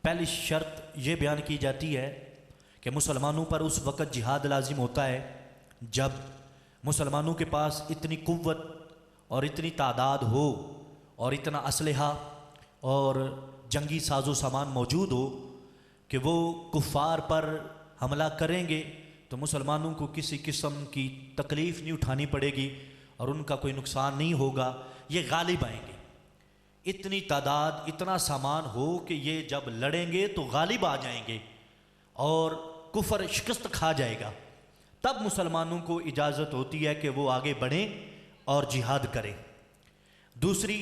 पहली शर्त ये बयान की जाती है कि मुसलमानों पर उस वक़्त जिहाद लाजिम होता है जब मुसलमानों के पास इतनी कुव्वत और इतनी तादाद हो और इतना असलहा और जंगी साजो सामान मौजूद हो कि वो कुफ़ार पर हमला करेंगे तो मुसलमानों को किसी किस्म की तकलीफ़ नहीं उठानी पड़ेगी और उनका कोई नुकसान नहीं होगा, ये गालिब आएंगे। इतनी तादाद इतना सामान हो कि ये जब लड़ेंगे तो गालिब आ जाएंगे और कुफर शिकस्त खा जाएगा, तब मुसलमानों को इजाज़त होती है कि वो आगे बढ़ें और जिहाद करें। दूसरी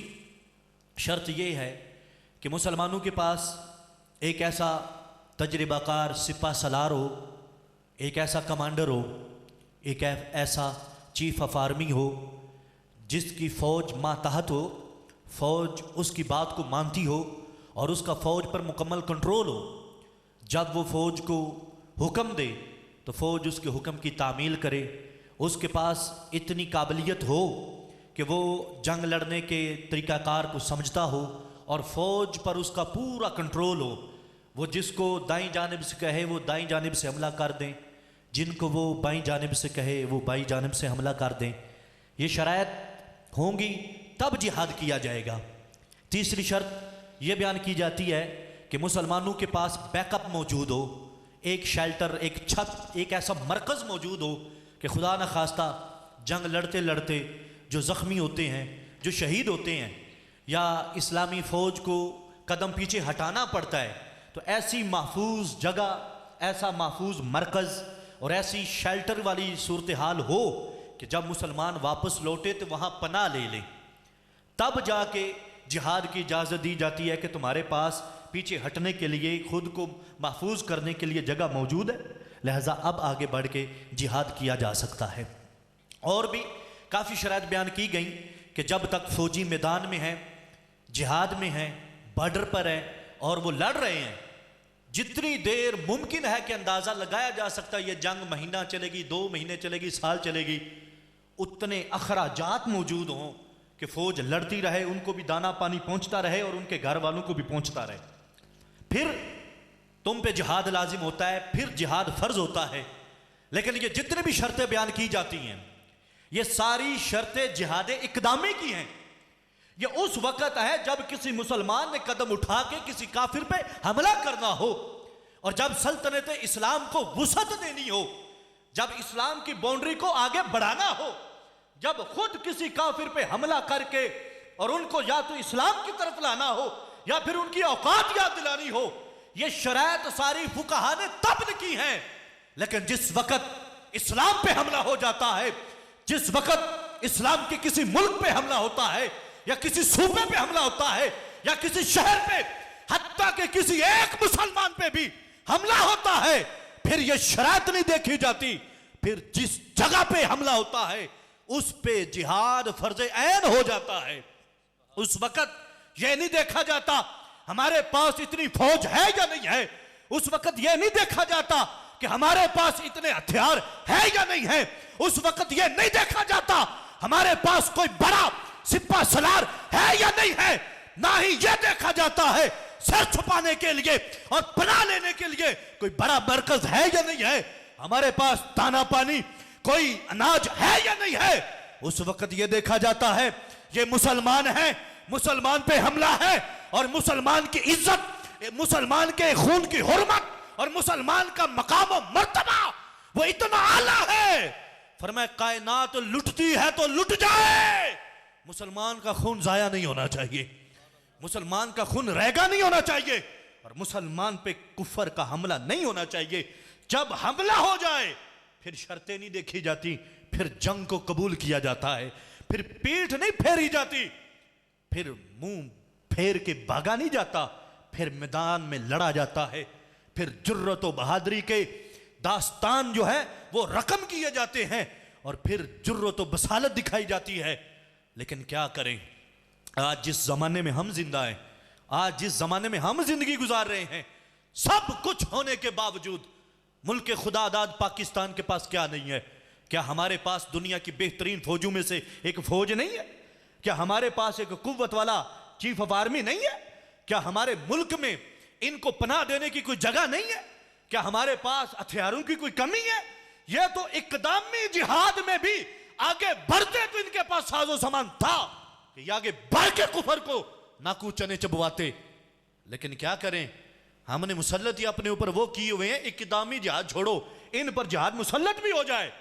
शर्त ये है कि मुसलमानों के पास एक ऐसा तजर्बाकार सिपा सलार हो, एक ऐसा कमांडर हो, एक ऐसा चीफ ऑफ आर्मी हो जिसकी फ़ौज मातहत हो, फ़ौज उसकी बात को मानती हो और उसका फ़ौज पर मुकम्मल कंट्रोल हो। जब वो फ़ौज को हुक्म दे तो फ़ौज उसके हुक्म की तामील करे, उसके पास इतनी काबिलियत हो कि वो जंग लड़ने के तरीक़ाकार को समझता हो और फ़ौज पर उसका पूरा कंट्रोल हो। वो जिसको दाईं जानिब से कहे वो दाईं जानिब से हमला कर दें, जिनको वो बाईं जानिब से कहे वो बाईं जानिब से हमला कर दें। ये शराइत होंगी तब जिहाद किया जाएगा। तीसरी शर्त यह बयान की जाती है कि मुसलमानों के पास बैकअप मौजूद हो, एक शेल्टर, एक छत, एक ऐसा मरकज़ मौजूद हो कि खुदा न खास्ता जंग लड़ते लड़ते जो ज़ख्मी होते हैं, जो शहीद होते हैं या इस्लामी फ़ौज को कदम पीछे हटाना पड़ता है, तो ऐसी महफूज जगह, ऐसा महफूज मरकज़ और ऐसी शेल्टर वाली सूरत हाल हो कि जब मुसलमान वापस लौटे तो वहाँ पनाह ले लें। तब जाके जिहाद की इजाज़त दी जाती है कि तुम्हारे पास पीछे हटने के लिए, खुद को महफूज करने के लिए जगह मौजूद है, लिहाजा अब आगे बढ़ के जिहाद किया जा सकता है। और भी काफ़ी शराइत बयान की गई कि जब तक फ़ौजी मैदान में हैं, जिहाद में हैं, बॉर्डर पर हैं और वो लड़ रहे हैं, जितनी देर मुमकिन है कि अंदाज़ा लगाया जा सकता है ये जंग महीना चलेगी, 2 महीने चलेगी, साल चलेगी, उतने अखराजात मौजूद हों कि फ़ौज लड़ती रहे, उनको भी दाना पानी पहुंचता रहे और उनके घर वालों को भी पहुंचता रहे। फिर तुम पे जिहाद लाजिम होता है, फिर जिहाद फ़र्ज होता है। लेकिन ये जितने भी शर्तें बयान की जाती हैं, ये सारी शर्तें जिहाद इक़दामी की हैं। ये उस वक़्त है जब किसी मुसलमान ने कदम उठा के किसी काफिर पे हमला करना हो और जब सल्तनत इस्लाम को वुसअत देनी हो, जब इस्लाम की बाउंड्री को आगे बढ़ाना हो, जब खुद किसी काफिर पे हमला करके और उनको या तो इस्लाम की तरफ लाना हो या फिर उनकी औकात याद दिलानी हो। ये शराइत सारी फुकहा ने तब की हैं। लेकिन जिस वक़्त इस्लाम पे हमला हो जाता है, जिस वक़्त इस्लाम के किसी मुल्क पे हमला होता है या किसी सूबे पे हमला होता है या किसी शहर पे, हत्ता के किसी एक मुसलमान पे भी हमला होता है, फिर यह शराइत नहीं देखी जाती। फिर जिस जगह पे हमला होता है उस पे जिहाद फर्ज ऐन हो जाता है। उस वक़्त यह नहीं देखा जाता हमारे पास इतनी फौज है या नहीं है, उस वक़्त यह नहीं देखा जाता कि हमारे पास इतने हथियार है या नहीं है, उस वक़्त यह नहीं देखा जाता हमारे पास कोई बड़ा सिपा सलार है या नहीं है, ना ही यह देखा जाता है सर छुपाने के लिए और पनाह लेने के लिए कोई बड़ा मरकज है या नहीं है, हमारे पास दाना पानी, कोई अनाज है या नहीं है। उस वक्त यह देखा जाता है ये मुसलमान है, मुसलमान पे हमला है और मुसलमान की इज्जत, मुसलमान के खून की हुर्मत और मुसलमान का मकाम और मर्तबा वो इतना आला है। फरमाया कायनात लुटती है तो लुट जाए, मुसलमान का खून जाया नहीं होना चाहिए, मुसलमान का खून रहेगा नहीं होना चाहिए और मुसलमान पे कुफर का हमला नहीं होना चाहिए। जब हमला हो जाए फिर शर्तें नहीं देखी जाती, फिर जंग को कबूल किया जाता है, फिर पीठ नहीं फेरी जाती, फिर मुंह फेर के भागा नहीं जाता, फिर मैदान में लड़ा जाता है, फिर जुर्रत व बहादुरी के दास्तान जो है वो रकम किए जाते हैं और फिर जुर्रत व बसालत दिखाई जाती है। लेकिन क्या करें, आज जिस जमाने में हम जिंदा हैं, आज जिस जमाने में हम जिंदगी गुजार रहे हैं, सब कुछ होने के बावजूद मुल्क खुदादाद पाकिस्तान के पास क्या नहीं है? क्या हमारे पास दुनिया की बेहतरीन फौजों में से एक फौज नहीं है? क्या हमारे पास एक कुव्वत वाला चीफ ऑफ आर्मी नहीं है? क्या हमारे मुल्क में इनको पनाह देने की कोई जगह नहीं है? क्या हमारे पास हथियारों की कोई कमी है? यह तो इकदामी जिहाद में भी आगे बढ़ते तो इनके पास साजो सामान था कि ये आगे बढ़ के कुफर को नाकू चने चबवाते। लेकिन क्या करें, हमने मुसल्लत ही अपने ऊपर वो किए हुए हैं, इकदामी जिहाद छोड़ो, इन पर जिहाद मुसल्लत भी हो जाए,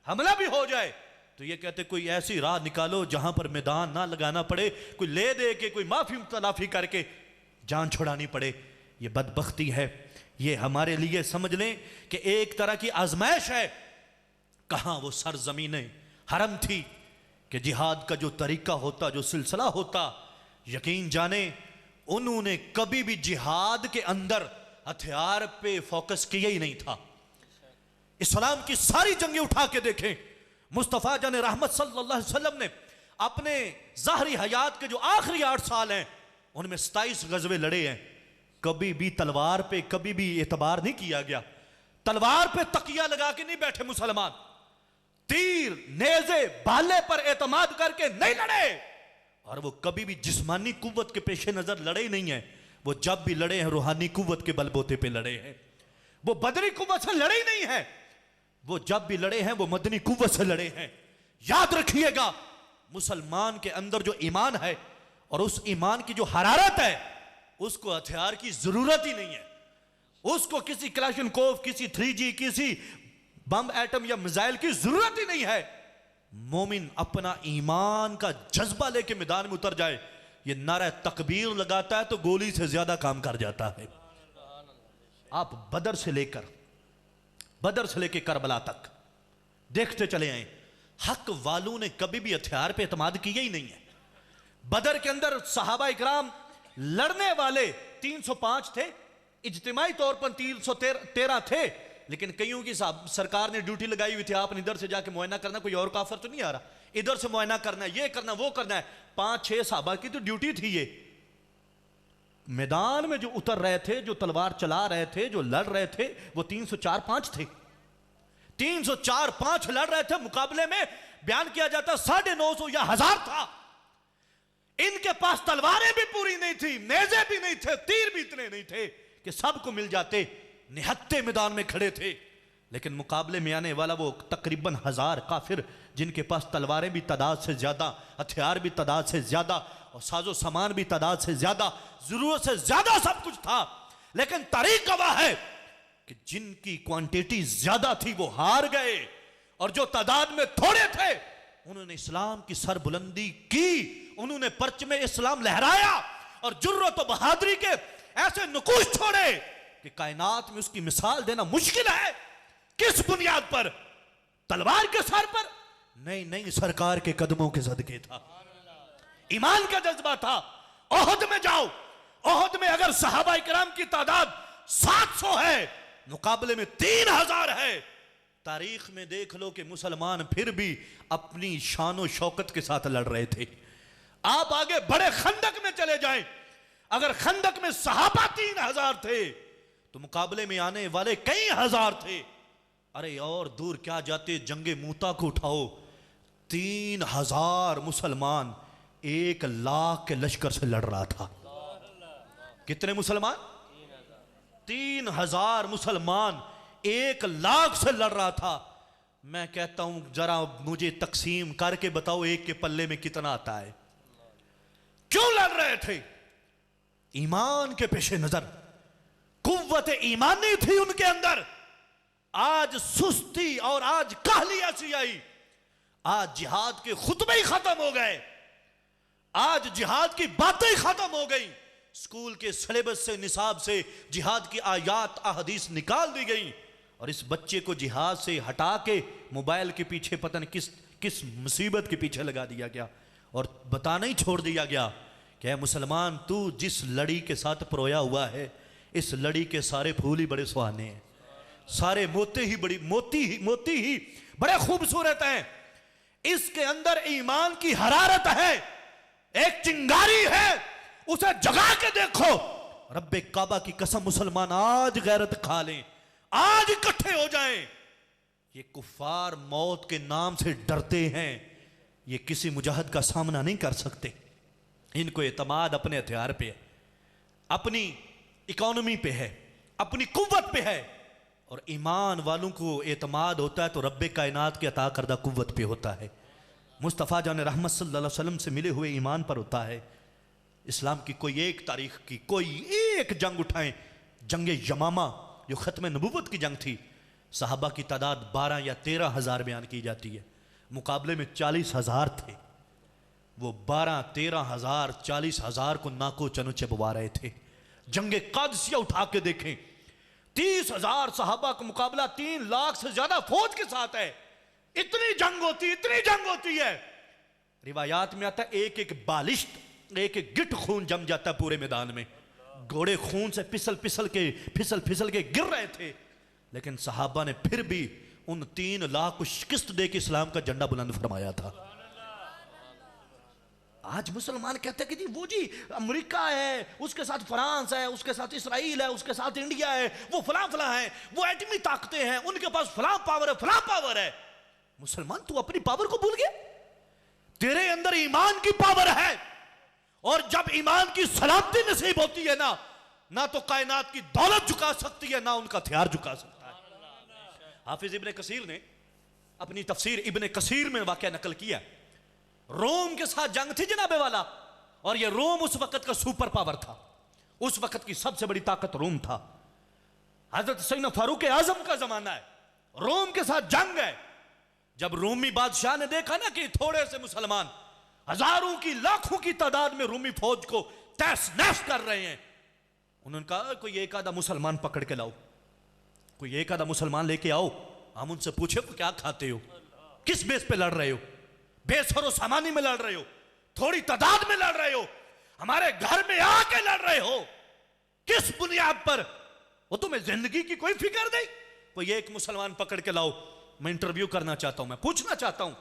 हमला भी हो जाए, तो ये कहते कोई ऐसी राह निकालो जहां पर मैदान ना लगाना पड़े, कोई ले दे के, कोई माफी तलाफी करके जान छुड़ानी पड़े। ये बदबख्ती है। ये हमारे लिए समझ लें कि एक तरह की आजमाइश है। कहां वो सरजमीने हरम थी कि जिहाद का जो तरीका होता, जो सिलसिला होता, यकीन जाने उन्होंने कभी भी जिहाद के अंदर हथियार पे फोकस किया ही नहीं था। इस्लाम की सारी जंगें उठा के देखें, मुस्तफ़ा जान रहमत सल्लल्लाहु अलैहि वसल्लम ने अपने ज़ाहरी हयात के जो आखिरी 8 साल हैं उनमें 27 गज़वे लड़े हैं। कभी भी तलवार पे कभी भी एतबार नहीं किया गया। तलवार पे तकिया लगा के नहीं बैठे मुसलमान, तीर नेज़े भाले पर एतमाद करके नहीं लड़े, और वो कभी भी जिस्मानी कुव्वत के पेश नजर लड़े ही नहीं है। वो जब भी लड़े हैं रूहानी कुव्वत के बलबूते पे लड़े हैं। वो बदनी कुव्वत से लड़े ही नहीं है, वो जब भी लड़े हैं वो मदनी कुव्वत से लड़े हैं। याद रखिएगा, मुसलमान के अंदर जो ईमान है और उस ईमान की जो हरारत है, उसको हथियार की जरूरत ही नहीं है। उसको किसी क्लाशनकोव, किसी 3G, किसी बम एटम या मिसाइल की जरूरत ही नहीं है। मोमिन अपना ईमान का जज्बा लेके मैदान में उतर जाए, ये नारा तकबीर लगाता है तो गोली से ज्यादा काम कर जाता है। आप बदर से लेकर करबला तक देखते चले आए, हक वालों ने कभी भी हथियार पे एतमाद किया ही नहीं है। बदर के अंदर सहाबा इकराम लड़ने वाले 305 थे, इज्तिमाई तौर पर 313 थे, लेकिन कईयों की सरकार ने ड्यूटी लगाई हुई थी, आपने इधर से जाके मुआयना करना, कोई और काफिर तो नहीं आ रहा, इधर से मुआयना करना, ये करना, वो करना है। 5-6 सहाबा की तो ड्यूटी थी। ये मैदान में जो उतर रहे थे, जो तलवार चला रहे थे, जो लड़ रहे थे, वो 304-5 थे। 304-5 लड़ रहे थे, मुकाबले में बयान किया जाता 950 या 1000 था। इनके पास तलवारें भी पूरी नहीं थी, नेज़े भी नहीं थे, तीर भी इतने नहीं थे कि सबको मिल जाते। निहत्ते मैदान में खड़े थे, लेकिन मुकाबले में आने वाला वो तकरीबन 1000 काफिर, जिनके पास तलवारें भी तादाद से ज्यादा, हथियार भी तादाद से ज्यादा, और साजो सामान भी तादाद से ज्यादा, जरूरत से ज्यादा सब कुछ था। लेकिन तारीख गवाह है कि जिनकी क्वांटिटी ज्यादा थी वो हार गए, और जो तादाद में थोड़े थे उन्होंने इस्लाम की सरबुलंदी की, उन्होंने परचम इस्लाम लहराया, और जुर्रत और बहादुरी के ऐसे नुकूश छोड़े कि कायनात में उसकी मिसाल देना मुश्किल है। किस बुनियाद पर? तलवार के सर पर नहीं, सरकार के कदमों के सदके था, ईमान का जज्बा था। ओहद में जाओ, ओहद में अगर सहाबा इकराम की तादाद 700 है, मुकाबले में 3000 है, तारीख में देख लो कि मुसलमान फिर भी अपनी शान और शौकत के साथ लड़ रहे थे। आप आगे बड़े खंदक में चले जाएं, अगर खंदक में सहाबा 3000 थे तो मुकाबले में आने वाले कई हजार थे। अरे और दूर क्या जाते, जंगे मूता को उठाओ, 3000 मुसलमान 1 लाख के लश्कर से लड़ रहा था। कितने मुसलमान? 3000 मुसलमान 1 लाख से लड़ रहा था। मैं कहता हूं जरा मुझे तकसीम करके बताओ, एक के पल्ले में कितना आता है? क्यों लड़ रहे थे? ईमान के पेशे नजर, कुव्वत ईमानी थी उनके अंदर। आज सुस्ती और आज काहली ऐसी आई, आज जिहाद के खुतबे ही खत्म हो गए, आज जिहाद की बातें खत्म हो गई, स्कूल के सिलेबस से, निसाब से जिहाद की आयात अहदीस निकाल दी गई, और इस बच्चे को जिहाद से हटा के मोबाइल के पीछे पता नहीं किस मुसीबत के पीछे लगा दिया गया, और बताना ही छोड़ दिया गया कि मुसलमान तू जिस लड़ी के साथ परोया हुआ है, इस लड़ी के सारे फूल ही बड़े सुहाने हैं, सारे मोती ही बड़े खूबसूरत हैं। इसके अंदर ईमान की हरारत है, एक चिंगारी है, उसे जगा के देखो। रब्बे काबा की कसम, मुसलमान आज गैरत खा लें, आज इकट्ठे हो जाएं। ये कुफ्फार मौत के नाम से डरते हैं, ये किसी मुजाहिद का सामना नहीं कर सकते। इनको एतमाद अपने हथियार पे है, अपनी इकोनॉमी पे है, अपनी कुव्वत पे है, और ईमान वालों को एतमाद होता है तो रब्बे कायनात के अता करदा कुव्वत पे होता है, मुस्तफ़ा जान रहमत सल्लल्लाहु अलैहि वसल्लम से मिले हुए ईमान पर होता है। इस्लाम की कोई एक तारीख की कोई एक जंग उठाएं, जंग यमामा जो ख़त्म नबूवत की जंग थी, सहाबा की तादाद 12 या 13 हज़ार बयान की जाती है, मुकाबले में 40,000 थे। वो 12, 13 हज़ार 40 हज़ार को नाको चनो चबवा रहे थे। जंगे कादसिया उठा के देखें, 30,000 सहाबा का मुकाबला 3 लाख से ज्यादा फौज के साथ है। इतनी जंग होती है। रिवायात में आता है एक एक बालिश्त, एक एक गिट खून जम जाता है पूरे मैदान में। घोड़े खून से फिसल फिसल के गिर रहे थे, लेकिन सहाबा ने फिर भी उन 3 लाख को शिकस्त दे के इस्लाम का झंडा बुलंद फरमाया था। आज मुसलमान कहते हैं कि जी वो जी अमेरिका है, उसके साथ फ्रांस है, उसके साथ इसराइल है, उसके साथ इंडिया है, वो फला है, वो एटमी ताकतें हैं, उनके पास फला पावर है। मुसलमान तू अपनी पावर को भूल गया? तेरे अंदर ईमान की पावर है, और जब ईमान की सलामती नसीब होती है ना तो कायनात की दौलत झुका सकती है, ना उनका हथियार झुका सकता है। हाफिज इब्ने कसीर ने अपनी तफसीर इब्ने कसीर में वाकया नकल किया, रोम के साथ जंग थी जनाबे वाला, और ये रोम उस वक्त का सुपर पावर था, उस वक्त की सबसे बड़ी ताकत रोम था। हजरत सैयदना फारूक आजम का जमाना है, रोम के साथ जंग है। जब रोमी बादशाह ने देखा ना कि थोड़े से मुसलमान हजारों की लाखों की तादाद में रोमी फौज को तहस नहस कर रहे हैं, उन्होंने कहा कोई एक आधा मुसलमान पकड़ के लाओ, कोई एक आधा मुसलमान लेके आओ, हम उनसे पूछे वो क्या खाते हो, किस बेस पे लड़ रहे हो, बेसरो सामानी में लड़ रहे हो, थोड़ी तादाद में लड़ रहे हो, हमारे घर में आके लड़ रहे हो, किस बुनियाद पर? वो तुम्हें जिंदगी की कोई फिक्र नहीं? कोई एक मुसलमान पकड़ के लाओ, मैं इंटरव्यू करना चाहता हूं, मैं पूछना चाहता हूं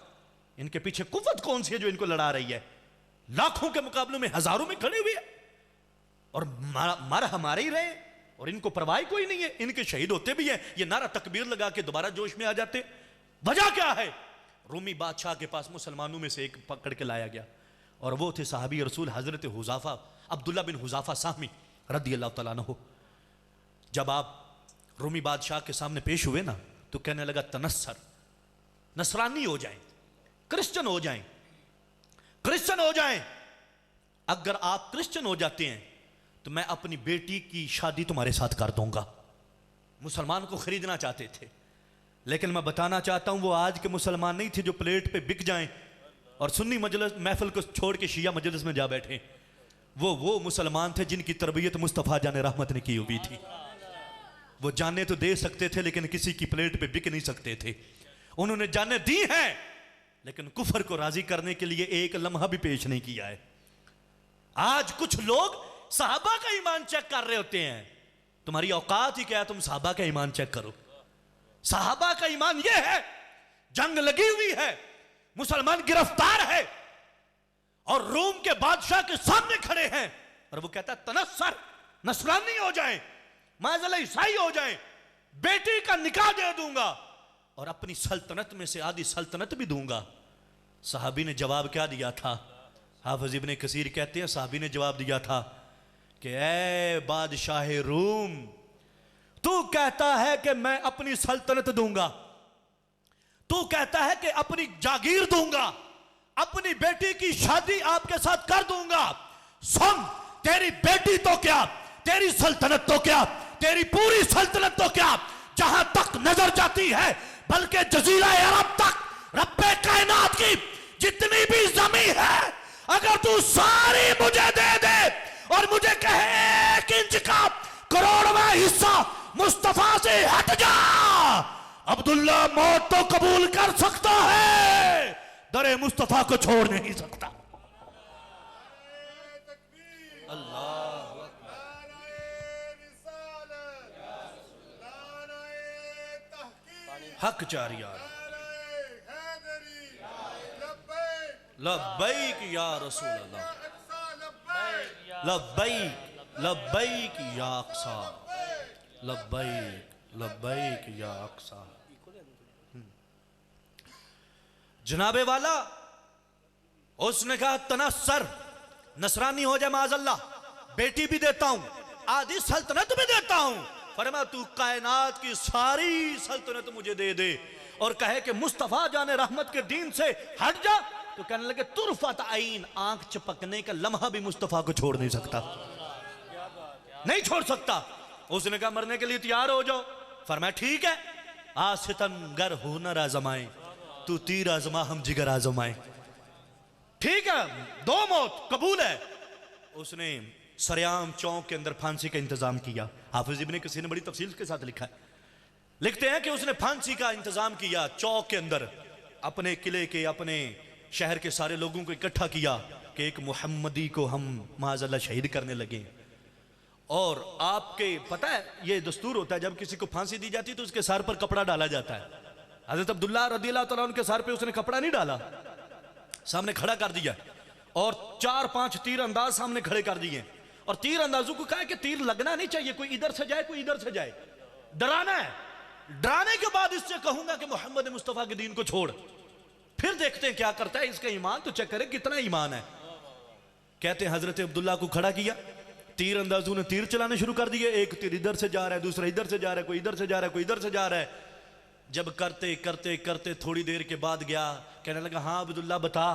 इनके पीछे कुव्वत कौन सी है जो इनको लड़ा रही है। लाखों के मुकाबले में हजारों में खड़े हुए हैं, और मारा हमारे ही रहे, और इनको परवाह कोई नहीं है। इनके शहीद होते भी हैं, ये नारा तकबीर लगा के दोबारा जोश में आ जाते। वजह क्या है? रूमी बादशाह के पास मुसलमानों में से एक पकड़ के लाया गया, और वो थे साहबी रसूल हजरत हुजाफा अब्दुल्ला बिन हुजाफा साहमी रदी अल्लाह तआला अन्हु। जब आप रूमी बादशाह के सामने पेश हुए ना, तो कहने लगा तनस्सर, नसरानी हो जाएं, क्रिश्चियन हो जाएं, क्रिश्चियन हो जाएं। अगर आप क्रिश्चियन हो जाते हैं तो मैं अपनी बेटी की शादी तुम्हारे साथ कर दूंगा। मुसलमान को खरीदना चाहते थे, लेकिन मैं बताना चाहता हूं वो आज के मुसलमान नहीं थे जो प्लेट पे बिक जाएं और सुन्नी मजलिस महफिल को छोड़ के शिया मजलिस में जा बैठे। वो मुसलमान थे जिनकी तरबियत मुस्तफ़ा जान रहमत ने की हुई थी। वो जाने तो दे सकते थे, लेकिन किसी की प्लेट पे बिक नहीं सकते थे। उन्होंने जाने दी हैं, लेकिन कुफर को राजी करने के लिए एक लम्हा भी पेश नहीं किया है। आज कुछ लोग सहाबा का ईमान चेक कर रहे होते हैं। तुम्हारी औकात ही क्या है, तुम सहाबा का ईमान चेक करो। सहाबा का ईमान यह है, जंग लगी हुई है, मुसलमान गिरफ्तार है, और रोम के बादशाह के सामने खड़े हैं, और वो कहता है तनस्सर, नसरानी हो जाएं, माज़अल्लाह ईसाई हो जाएं, बेटी का निकाह दे दूंगा और अपनी सल्तनत में से आधी सल्तनत भी दूंगा। साहबी ने जवाब क्या दिया था? हाफिज इब्ने कसीर कहते हैं साहबी ने जवाब दिया था कि ए बादशाह रूम, तू कहता है कि मैं अपनी सल्तनत दूंगा, तू कहता है कि अपनी जागीर दूंगा, अपनी बेटी की शादी आपके साथ कर दूंगा। सुन, तेरी बेटी तो क्या, तेरी सल्तनत तो क्या, तेरी पूरी सल्तनत तो क्या, जहां तक नजर जाती है, बल्कि जजीरा अरब तक रब्बे कायनात की जितनी भी जमीन है, अगर तू सारी मुझे दे दे और मुझे कहे 1 इंच का करोड़वां हिस्सा मुस्तफा से हट जा, अब्दुल्ला मौत तो कबूल कर सकता है, दरे मुस्तफा को छोड़ नहीं सकता। हक जारिया लब्बैक या रसूल अल्लाह, लब्बैक लब्बैक या अक्सा, लब्बैक लब्बैक या अक्सा। जनाबे वाला उसने कहा तनस्सर, नसरानी हो जाए माज़अल्लाह, बेटी भी देता हूं, आधी सल्तनत भी देता हूं। फरमाया तू कायनात की सारी सल्तनत मुझे दे दे और कहे कि मुस्तफा जाने रहमत के दीन से हट जा, तो कहने लगे तुरफत आईन, आंख चपकने का लम्हा भी मुस्तफा को छोड़ नहीं सकता, नहीं छोड़ सकता। उसने कहा मरने के लिए तैयार हो जाओ। फरमाया ठीक है, आज सितमगर हुनर आजमाए, तू तीर आजमा हम जिगर आजमाए। ठीक है, दो मौत कबूल है। उसने सरेआम चौक के अंदर फांसी का इंतजाम किया। हाफिज इब्ने किसी ने बड़ी तफसील के साथ लिखा है, लिखते हैं कि उसने फांसी का इंतजाम किया चौक के अंदर, अपने किले के, अपने शहर के सारे लोगों को इकट्ठा किया कि एक मुहम्मदी को हम माज़अल्लाह शहीद करने लगे। और आपके पता है ये दस्तूर होता है, जब किसी को फांसी दी जाती है तो उसके सर पर कपड़ा डाला जाता है। हज़रत अब्दुल्लाह रज़ियल्लाहु तआला उनके सर पे उसने कपड़ा नहीं डाला, सामने खड़ा कर दिया और 4-5 तीर अंदाज सामने खड़े कर दिए। और तीर अंदाजों को कहा कि तीर लगना नहीं चाहिए, कोई इधर से जाए कोई इधर से जाए, डराना है। डराने के बाद इससे कहूंगा कि मोहम्मद मुस्तफा के दीन को छोड़, फिर देखते हैं क्या करता है, इसका ईमान तो चेक करें कितना ईमान है। कहते हैं हजरत अब्दुल्ला को खड़ा किया, तीर अंदाजों ने तीर चलाने शुरू कर दिए। एक तीर इधर से जा रहा है, दूसरा इधर से जा रहा है, कोई इधर से जा रहा है, कोई इधर से जा रहा है। जब करते करते करते थोड़ी देर के बाद गया, कहने लगा हाँ अब्दुल्ला बता,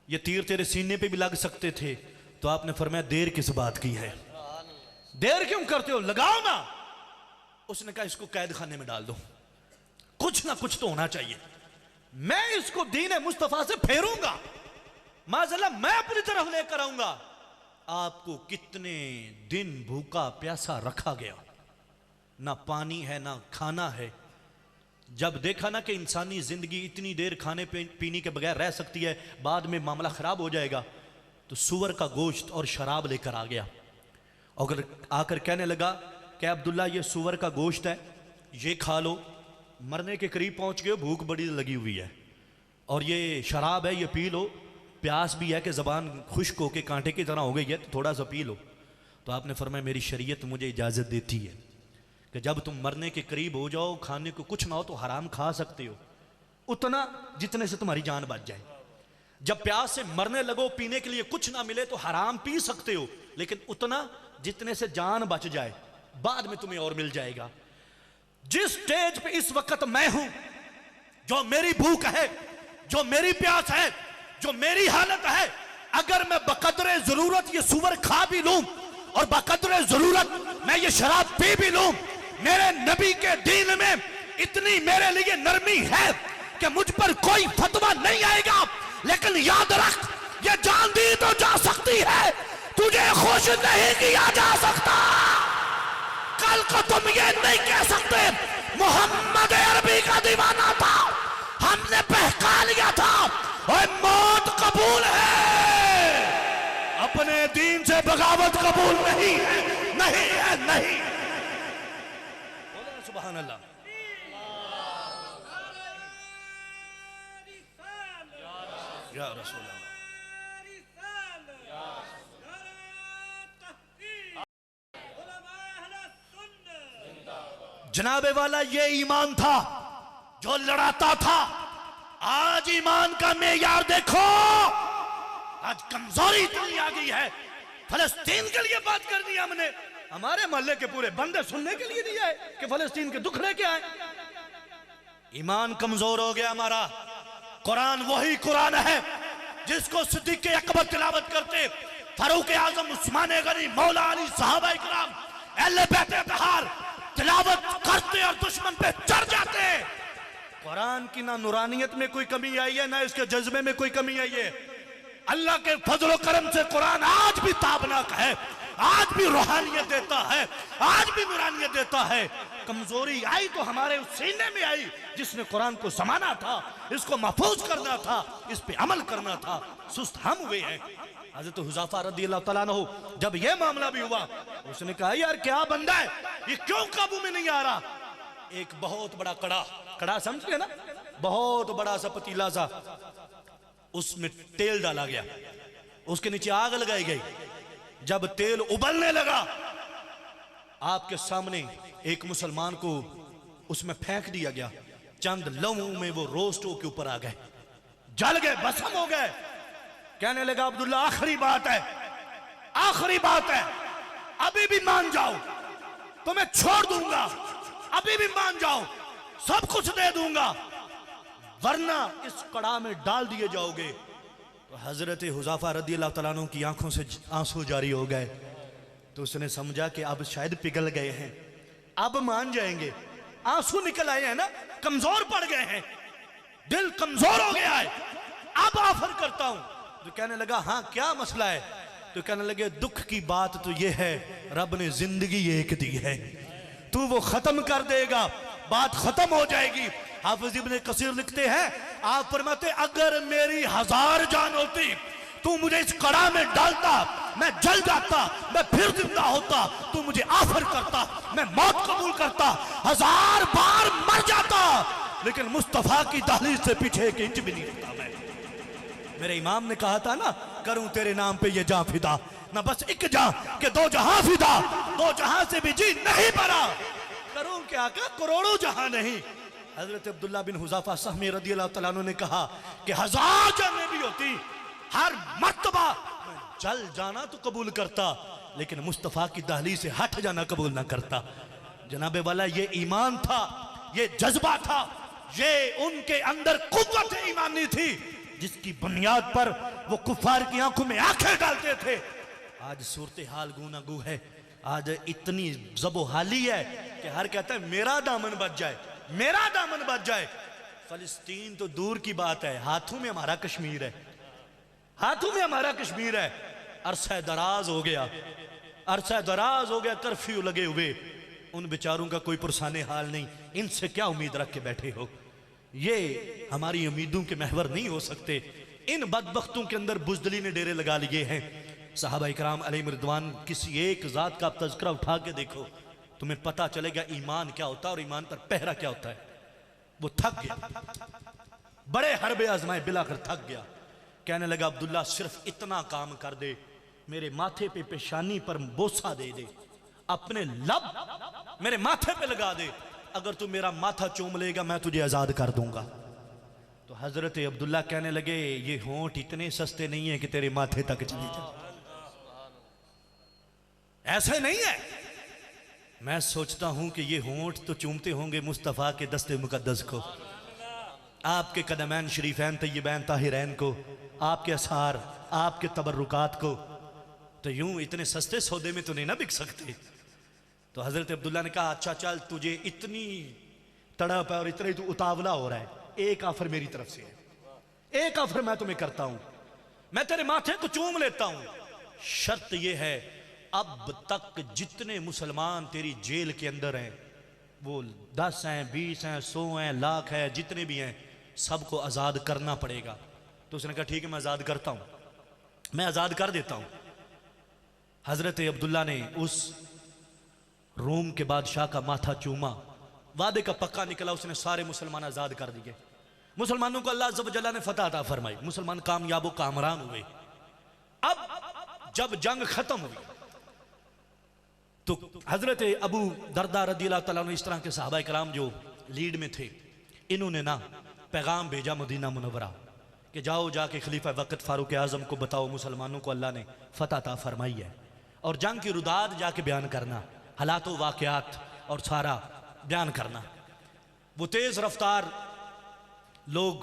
ये तीर तेरे सीने पे भी लग सकते थे। तो आपने फरमाया देर किस बात की है, देर क्यों करते हो, लगाओ ना। उसने कहा इसको कैद खाने में डाल दो, कुछ ना कुछ तो होना चाहिए, मैं इसको दीन मुस्तफा से फेरूंगा, माज़अल्लाह मैं अपनी तरफ लेकर आऊंगा। आपको कितने दिन भूखा प्यासा रखा गया, ना पानी है ना खाना है। जब देखा ना कि इंसानी जिंदगी इतनी देर खाने पीने के बगैर रह सकती है, बाद में मामला खराब हो जाएगा, तो सुअर का गोश्त और शराब लेकर आ गया। और आकर कहने लगा कि अब्दुल्ला ये सुअर का गोश्त है, ये खा लो, मरने के करीब पहुंच गए, भूख बड़ी लगी हुई है, और ये शराब है, ये पी लो, प्यास भी है कि ज़बान खुश्क होके कांटे की तरह हो गई है, तो थोड़ा सा पी लो। तो आपने फरमाया मेरी शरीयत मुझे इजाज़त देती है कि जब तुम मरने के करीब हो जाओ, खाने को कुछ ना हो तो हराम खा सकते हो, उतना जितने से तुम्हारी जान बच जाए। जब प्यास से मरने लगो, पीने के लिए कुछ ना मिले तो हराम पी सकते हो, लेकिन उतना जितने से जान बच जाए, बाद में तुम्हें और मिल जाएगा। जिस स्टेज पे इस वक्त मैं हूं, जो मेरी भूख है, जो मेरी प्यास है, जो मेरी हालत है, अगर मैं बकदरे जरूरत ये सुअर खा भी लूं और बकदरे जरूरत मैं ये शराब पी भी लूं, मेरे नबी के दीन में इतनी मेरे लिए नरमी है कि मुझ पर कोई फतवा नहीं आएगा। लेकिन याद रख, ये जान दी तो जा सकती है, तुझे खुश नहीं किया जा सकता। कल को तुम ये नहीं कह सकते मोहम्मद अरबी का दीवाना था, हमने बहका लिया था, और मौत कबूल है, अपने दीन से बगावत कबूल नहीं है, नहीं है, नहीं। सुभान अल्लाह। या रसूल अल्लाह। जनाबे वाला ये ईमान था जो लड़ाता था। आज ईमान का मेयार देखो, आज कमजोरी इतनी आ गई है। फलस्तीन के लिए बात करनी है हमने, हमारे मोहल्ले के पूरे बंदे सुनने के लिए दिया है कि फलस्तीन के दुख लेके आए। ईमान कमजोर हो गया हमारा। कुरान वही कुरान है जिसको सिद्दीक़ अकबर तिलावत करते, फारूक आजम, उस्मान गनी, मौला अली, सहाबा इकराम, अहले बैत अतहार तिलावत करते और दुश्मन पे चढ़ जाते। कुरान की ना नूरानियत में कोई कमी आई है, ना इसके जज्बे में कोई कमी आई है। अल्लाह के फजल करम से कुरान आज भी ताबनाक है, आज भी रूहानियत देता है, आज भी नूरानियत देता है। कमजोरी आई तो हमारे उस सीने में आई जिसने कुरान को समाना था, इसको महफूज करना था, इस पे अमल करना था। सुस्त हम हुए हैं। हज़रत हुज़ैफा रज़ियल्लाहु तआला अन्हु जब यह मामला भी हुआ, उसने कहा यार क्या बंदा है, ये क्यों काबू में नहीं आ रहा। एक बहुत बड़ा कड़ा समझ गए ना, बहुत बड़ा सा पतीला सा, उसमें तेल डाला गया, उसके नीचे आग लगाई गई। जब तेल उबलने लगा, आपके सामने एक मुसलमान को उसमें फेंक दिया गया। चंद लम्हों में वो रोस्ट के ऊपर आ गए, जल गए, भस्म हो गए। कहने लगा अब्दुल्ला आखिरी बात है, आखिरी बात है, अभी भी मान जाओ तो मैं छोड़ दूंगा, अभी भी मान जाओ सब कुछ दे दूंगा, वरना इस कड़ा में डाल दिए जाओगे। तो हजरत हुज़ाफा रदी अल्लाह तआला अन्हु की आंखों से आंसू जारी हो गए। तो उसने समझा कि अब शायद पिघल गए हैं, अब मान जाएंगे। आंसू निकल आए हैं ना, कमजोर पड़ गए हैं, दिल कमजोर हो गया है, अब ऑफर करता हूं। तो कहने लगा हाँ क्या मसला है? तो कहने लगे दुख की बात तो यह है रब ने जिंदगी एक दी है, तू वो खत्म कर देगा, बात खत्म हो जाएगी। हाफिज इब्ने कसीर लिखते हैं, आप फरमाते अगर मेरी 1000 जान होती तू मुझे इस कड़ा में डालता, मैं जल जाता, मैं फिर जिंदा होता, तू मुझे ऑफर करता, मैं मौत कबूल करता, 1000 बार मर जाता, लेकिन मुस्तफा की दहलीज से पीछे एक इंच भी नहीं होता। मैं मेरे इमाम ने कहा था ना, करूं तेरे नाम पे ये जां फिदा, ना बस एक जां के 2 जहां फिदा, 2 जहां से भी जी नहीं भरा, करूं क्या का करोड़ों जहां नहीं। हजरत अब्दुल्ला बिन हुज़ाफा सहमी रदी अल्लाह तआला अन्हु ने कहा कि 1000 जानें भी होती, हर मर्तबा जल जाना तो कबूल करता, लेकिन मुस्तफा की दहलीज से हट जाना कबूल ना करता। जनाबे वाला ये ईमान था, ये जज्बा था, ये उनके अंदर कुव्वत ईमानी थी जिसकी बुनियाद पर वो कुफार की आंखों में आंखें डालते थे। आज सूरत हाल गूनागू है, आज इतनी जबोहाली है कि हर कहता है मेरा दामन बच जाए, मेरा दामन बच जाए। फलस्तीन तो दूर की बात है, हाथों में हमारा कश्मीर है, हाथों में हमारा कश्मीर है। अरसा दराज हो गया, अरसा दराज हो गया, कर्फ्यू लगे हुए, उन बेचारों का कोई पुरसाने हाल नहीं, इनसे क्या उम्मीद रख के बैठे हो? ये हमारी उम्मीदों के महवर नहीं हो सकते। इन बदबख्तों के अंदर बुज़दिली ने डेरे लगा लिए हैं। सहाबा इकराम अलैहिम रिदवान, किसी एक जात का आप तज़किरा उठा के देखो, तुम्हें पता चलेगा ईमान क्या होता है और ईमान पर पहरा क्या होता है। वो थक गया, बड़े हरबे आजमाए, बिलाकर थक गया। कहने लगा अब्दुल्ला सिर्फ इतना काम कर दे, मेरे माथे पे पेशानी पर बोसा दे दे, अपने लब मेरे माथे पे लगा दे, अगर तू मेरा माथा चूम लेगा मैं तुझे आजाद कर दूंगा। तो हजरत अब्दुल्ला कहने लगे ये होंठ इतने सस्ते नहीं है कि तेरे माथे तक चले जाए, ऐसे नहीं है। मैं सोचता हूं कि ये होंठ तो चूमते होंगे मुस्तफा के दस्ते मुकद्दस को, आपके कदमैन शरीफैन तय्यबैन ताहिरैन को, आपके असार, आपके तबर्रुकात को, तो यूं इतने सस्ते सौदे में तो नहीं ना बिक सकते। तो हजरत अब्दुल्ला ने कहा अच्छा चल, तुझे इतनी तड़प है और इतना ही तू उतावला हो रहा है, एक ऑफर मेरी तरफ से है, एक ऑफर मैं तुम्हें करता हूं, मैं तेरे माथे को चूम लेता हूं, शर्त यह है अब तक जितने मुसलमान तेरी जेल के अंदर हैं, वो 10 हैं, 20 हैं, 100 हैं, लाख है, जितने भी हैं, सबको आज़ाद करना पड़ेगा। तो उसने कहा ठीक है मैं आज़ाद करता हूं, मैं आज़ाद कर देता हूं। हजरत अब्दुल्ला ने उस रोम के बादशाह का माथा चूमा, वादे का पक्का निकला, उसने सारे मुसलमान आज़ाद कर दिए। मुसलमानों को अल्लाह अज़्ज़ व जल्ल ने फतह अता फरमाई, मुसलमान कामयाब व कामरान हुए। अब जब जंग खत्म हुई तो हजरत अबू दरदा रदी अल्लाह तआला अन्हु, इस तरह के सहाबा इकराम जो लीड में थे, इन्होंने ना पैगाम भेजा मदीना मुनव्वरा कि जाओ जाके खलीफा वक़्त फारूक आज़म को बताओ मुसलमानों को अल्लाह ने फतह अता फरमाई है, और जंग की रुदाद जाके बयान करना, हालात व वाक़यात और सारा बयान करना। वो तेज़ रफ्तार लोग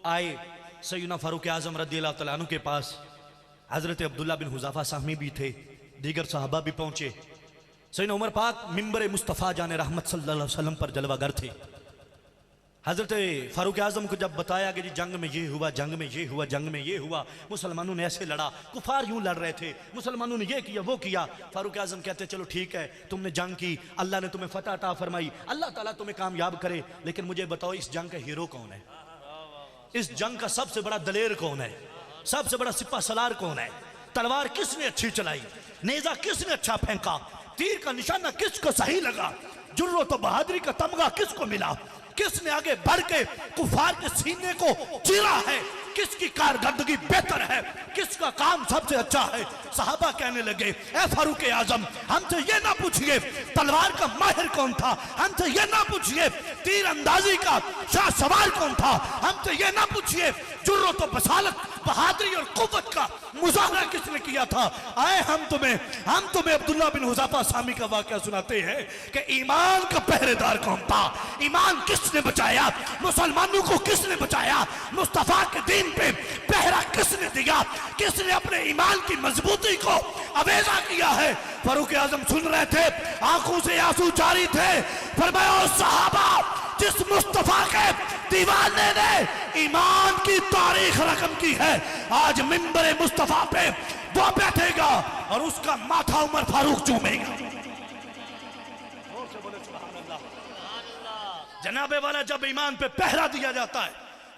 आए सैयदना फारूक आज़म रदी अल्लाह तआला अन्हु के पास, हज़रत अब्दुल्ला बिन हुज़ाफा साहमी भी थे, दीगर सहाबा भी पहुँचे। सैयदना उमर पाक मिंबर मुस्तफ़ा जाने रहमत सल्लल्लाहु अलैहि वसल्लम पर जलवागर थे। हज़रत फारूक आज़म को जब बताया कि जी जंग में ये हुआ, जंग में ये हुआ, जंग में ये हुआ, मुसलमानों ने ऐसे लड़ा, कुफार यूं लड़ रहे थे, मुसलमानों ने ये किया वो किया, फारूक आज़म कहते चलो ठीक है तुमने जंग की, अल्लाह ने तुम्हें फतह अता फरमाई, अल्लाह ताला तुम्हें कामयाब करे, लेकिन मुझे बताओ इस जंग का हीरो कौन है, इस जंग का सबसे बड़ा दलेर कौन है, सबसे बड़ा सिपा सलार कौन है, तलवार किसने अच्छी चलाई, नेजा किसने अच्छा फेंका, तीर का निशाना किसको सही लगा, जुर्रत और बहादुरी का तमगा किसको मिला, किसने आगे बढ़ के कुफार के सीने को चीरा है, किसकी कारकर्दगी बेहतर है, किसका काम सबसे अच्छा है। सहाबा कहने लगे ए फारूक आजम, हमसे ये ना पूछिए तलवार का माहिर कौन था, हमसे ये ना पूछिए तीर अंदाजी का शाह सवार कौन था, हमसे ये ना पूछिए जुर्रत और बसालत बहादुरी और कुव्वत का मुजाहरा किसने किया था? आए हम तुम्हें अब्दुल्ला बिन हुज़ाफा सामी का वाकया सुनाते हैं कि ईमान का पहरेदार कौन था, ईमान किसने बचाया, मुसलमानों को किसने बचाया, मुस्तफा के दीन पे पहरा किसने दिया, किसने अपने ईमान की मजबूती को अवेजा किया है। फारूक आजम सुन रहे थे, आंखों से आंसू जारी थे। फरमाया, ओ सहाबा, जिस मुस्तफा के दीवाने ने ईमान की तारीख रकम की है, आज मिंबर मुस्तफा पे वो बैठेगा और उसका माथा उमर फारूक चूमेगा। जनाबे वाला, जब ईमान पे पहरा दिया जाता है,